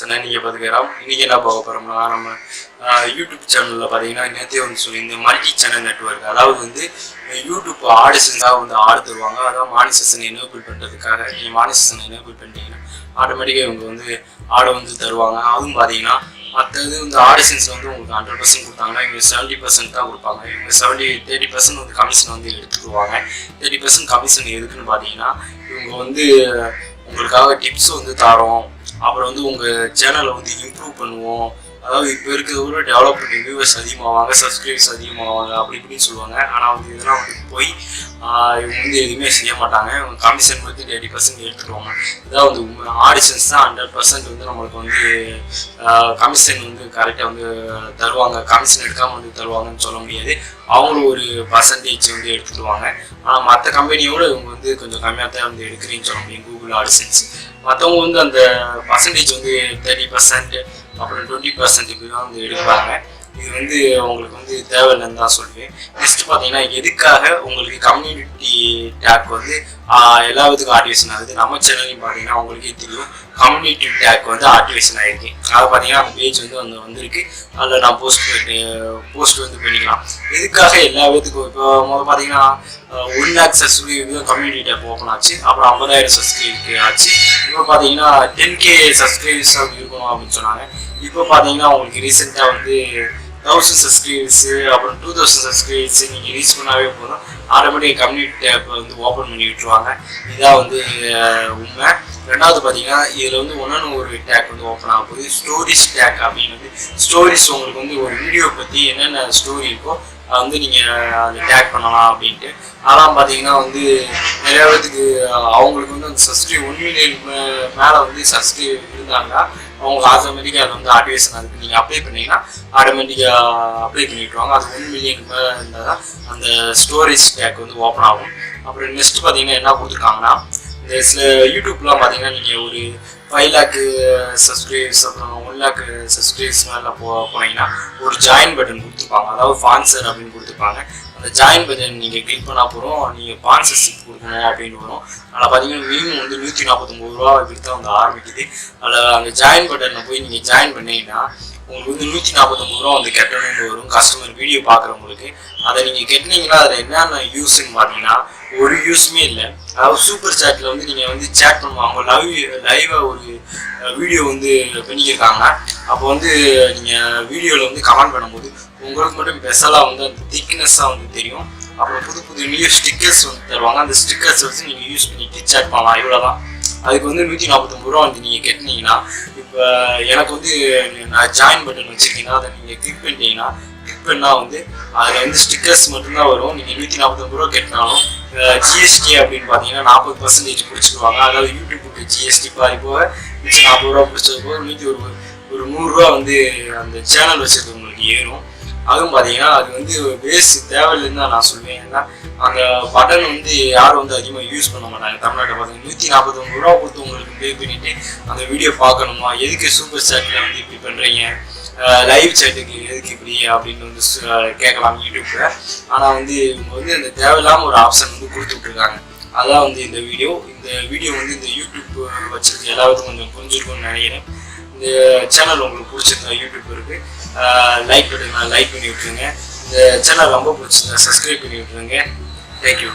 Channel நீங்க பாத்துக்கிறோம். இன்னைக்கு என்ன பார்க்க போறோம்னா நம்ம யூடியூப் சேனல்ல பாத்தீங்கன்னா நேத்தே வந்து சொல்லி இந்த மல்டி சேனல் நெட்வொர்க், அதாவது வந்து யூடியூப் ஆடிஷன்ஸாக வந்து ஆடு தருவாங்க. அதாவது மானிசேஷன் எனேபிள் பண்ணுறதுக்காக நீங்கள் மானிசேஷன் எனேபிள் பண்ணிட்டீங்கன்னா ஆட்டோமேட்டிக்காக இவங்க வந்து ஆடை வந்து தருவாங்க. அதுவும் பார்த்தீங்கன்னா மற்றது வந்து ஆடிஷன்ஸ் வந்து உங்களுக்கு 100% கொடுத்தாங்கன்னா இவங்க 70% தான் கொடுப்பாங்க. இவங்க 30% வந்து கமிஷன் வந்து எடுத்துக்குவாங்க. 30% கமிஷன் எதுக்குன்னு பார்த்தீங்கன்னா இவங்க வந்து உங்களுக்காக டிப்ஸ் வந்து தரோம், அப்புறம் வந்து உங்கள் சேனலை வந்து இம்ப்ரூவ் பண்ணுவோம். அதாவது இப்போ இருக்கிறத டெவலப் பண்ணி வியூவர்ஸ் அதிகமாவாங்க, சப்ஸ்கிரைபர்ஸ் அதிகமாவாங்க அப்படி இப்படின்னு சொல்லுவாங்க. ஆனால் வந்து இதெல்லாம் வந்து போய் இவங்க வந்து எதுவுமே செய்ய மாட்டாங்க. இவங்க கமிஷன் வந்து 30% எடுத்துக்குவாங்க. இதான் வந்து ஆடிஷன்ஸ் தான் 100% வந்து நம்மளுக்கு வந்து கமிஷன் வந்து கரெக்டாக வந்து தருவாங்க. கமிஷன் எடுக்காமல் வந்து தருவாங்கன்னு சொல்ல முடியாது. அவங்களும் ஒரு பர்சன்டேஜ் வந்து எடுத்துக்குவாங்க. ஆனால் மற்ற கம்பெனியோட இவங்க வந்து கொஞ்சம் கம்மியாக தான் வந்து எடுக்கிறீங்கன்னு சொல்ல முடியும் கூகுள் ஆடிஷன்ஸ். மற்றவங்க வந்து அந்த பர்சன்டேஜ் வந்து 30%, அப்புறம் 20% தான் வந்து எடுப்பாங்க. இது வந்து உங்களுக்கு வந்து தேவையில்லைன்னு தான் சொல்லுவேன். நெக்ஸ்ட் பார்த்தீங்கன்னா எதுக்காக உங்களுக்கு கம்யூனிட்டி டேக் வந்து எல்லா விதத்துக்கும் ஆக்டிவேஷன் ஆகுது. நம்ம சேனல்லையும் பார்த்தீங்கன்னா உங்களுக்கே தெரியும் கம்யூனிட்டி டேக் வந்து ஆக்டிவேஷன் ஆகிருக்கு. அதை பார்த்தீங்கன்னா அந்த பேஜ் வந்து அங்கே வந்திருக்கு. அதில் நான் போஸ்ட் வந்து பண்ணிக்கலாம். எதுக்காக எல்லா விதத்துக்கும் இப்போ முதல்ல பார்த்தீங்கன்னா 1 lakh subscriber community take open ஆச்சு. அப்புறம் 50,000 சப்ஸ்கிரைபர் ஆச்சு. இப்போ பார்த்தீங்கன்னா 10K சப்ஸ்கிரைபர்ஸ் இருக்கணும் அப்படின்னு சொன்னாங்க. இப்போ பார்த்தீங்கன்னா உங்களுக்கு ரீசெண்டாக வந்து 1000 சப்ஸ்கிரைபர்ஸு, அப்புறம் 2000 சப்ஸ்கிரைபர்ஸ் நீங்கள் ரீச் பண்ணாவே போதும், ஆட்டோமேட்டிக் கம்யூனிட்டி டேப் வந்து ஓப்பன் பண்ணி விட்டுருவாங்க. இதான் வந்து உண்மை. ரெண்டாவது பார்த்தீங்கன்னா இதில் வந்து ஒரு டேக் வந்து ஓப்பன் ஆக போகுது, ஸ்டோரிஸ் டேக் அப்படின்னு. வந்து ஸ்டோரிஸ் உங்களுக்கு வந்து ஒரு வீடியோ பற்றி என்னென்ன ஸ்டோரி இருக்கோ அதை வந்து நீங்கள் அதில் டேக் பண்ணலாம் அப்படின்ட்டு. அதெல்லாம் பார்த்தீங்கன்னா வந்து நிறைய பேருக்கு அவங்களுக்கு வந்து அந்த சப்ஸ்கிரைப் 1 மில்லியன் மேலே வந்து சப்ஸ்கிரைப் இருந்தாங்கன்னா அவங்களுக்கு ஆட்டோமேட்டிக்காக அது வந்து ஆக்டிவேஷன் அதுக்கு நீங்கள் அப்ளை பண்ணிங்கன்னா ஆட்டோமேட்டிக்காக அப்ளை பண்ணிவிட்டுருவாங்க. அது 1 மில்லியன் மேலே இருந்தால் தான் அந்த ஸ்டோரேஜ் டேக் வந்து ஓப்பன் ஆகும். அப்புறம் நெக்ஸ்ட் பார்த்தீங்கன்னா என்ன கொடுத்துருக்காங்கன்னா இந்த சில யூடியூப்லாம் பார்த்தீங்கன்னா நீங்கள் ஒரு 5 lakh சப்ஸ்கிரைபர்ஸ், அப்புறம் 1 lakh சப்ஸ்கிரைபர்ஸ் மேலே போனீங்கன்னா ஒரு ஜாயின் பட்டன் கொடுத்துருப்பாங்க, அதாவது ஸ்பான்சர் அப்படின்னு கொடுத்துருப்பாங்க. அந்த ஜாயின் பட்டன் நீங்கள் கிளிக் பண்ணால் போகிறோம், நீங்கள் ஸ்பான்சர்ஷிப் கொடுக்கணும் அப்படின்னு வரும். அதில் பார்த்தீங்கன்னா மினிமம் வந்து 149 ரூபா இப்படி தான் வந்து ஆரம்பிக்குது. அதில் அந்த ஜாயின் பட்டனில் போய் நீங்கள் ஜாயின் பண்ணீங்கன்னா உங்களுக்கு வந்து 149 ரூபா வந்து கட்டணும்னு வரும். கஸ்டமர் வீடியோ பார்க்குறவங்களுக்கு அதை நீங்கள் கட்டினீங்கன்னா அதில் என்னென்ன யூஸ்ன்னு பார்த்தீங்கன்னா ஒரு யூஸுமே இல்லை. அதாவது சூப்பர் சேட்டில் வந்து நீங்கள் வந்து சேட் பண்ணுவாங்க, லைவாக ஒரு வீடியோ வந்து பண்ணியிருக்காங்க. அப்போ வந்து நீங்கள் வீடியோவில் வந்து கமெண்ட் பண்ணும்போது உங்களுக்கு மட்டும் ஸ்பெஷலாக வந்து அந்த திக்னஸ்ஸாக வந்து தெரியும். அப்புறம் புது நியூ ஸ்டிக்கர்ஸ் வந்து தருவாங்க. அந்த ஸ்டிக்கர்ஸ் வச்சு நீங்கள் யூஸ் பண்ணிட்டு சேட் பண்ணலாம். இவ்வளோதான். அதுக்கு வந்து 149 ரூபா வந்து நீங்கள் கட்டினீங்கன்னா, இப்போ எனக்கு வந்து நான் ஜாயின் பட்டன் வச்சுருக்கீங்கன்னா அதை நீங்கள் கிளிக் பண்ணிட்டீங்கன்னா, கிளிக் பண்ணால் வந்து அதில் வந்து ஸ்டிக்கர்ஸ் மட்டும்தான் வரும். நீங்கள் 149 ரூபா கட்டினாலும் ஜிஎஸ்டி அப்படின்னு பார்த்தீங்கன்னா 40% பிடிச்சிடுவாங்க. அதாவது யூடியூப்புக்கு ஜிஎஸ்டி பாதி போக மிச்சம் 40 ரூபா பிடிச்சது போக மீதி ஒரு 100 ரூபா வந்து அந்த சேனல் வச்சுருக்கவங்களுக்கு ஏறும். அதுவும் பார்த்தீங்கன்னா அது வந்து பேஸ் தேவையில்லைன்னு தான் நான் சொல்லுவேன். ஏன்னா அந்த பட்டன் வந்து யாரும் வந்து அதிகமாக யூஸ் பண்ண மாட்டாங்க. தமிழ்நாட்டை பார்த்தீங்கன்னா 149 ரூபா கொடுத்து உங்களுக்கு பே பண்ணிவிட்டு அந்த வீடியோ பார்க்கணுமா, எதுக்கு சூப்பர் சேட்டில் வந்து இப்படி பண்ணுறீங்க, லைவ் சேட்டுக்கு எதுக்கு இப்படி அப்படின்னு வந்து கேட்கலாம் யூடியூப்பில். ஆனால் வந்து இவங்க வந்து அந்த தேவையில்லாமல் ஒரு ஆப்ஷன் வந்து கொடுத்துட்ருக்காங்க. அதான் வந்து இந்த வீடியோ வந்து இந்த யூடியூப் வச்சுருக்க எல்லாருக்கும் கொஞ்சம் புரிஞ்சிருக்கும்னு நினைக்கிறேன். இந்த சேனல் உங்களுக்கு பிடிச்சிருந்தா யூடியூப் இருக்குது லைக் பண்ணி விட்டுருங்க. இந்த சேனல் ரொம்ப பிடிச்சிருந்தா சப்ஸ்கிரைப் பண்ணி விட்டுருங்க. தேங்க்யூ.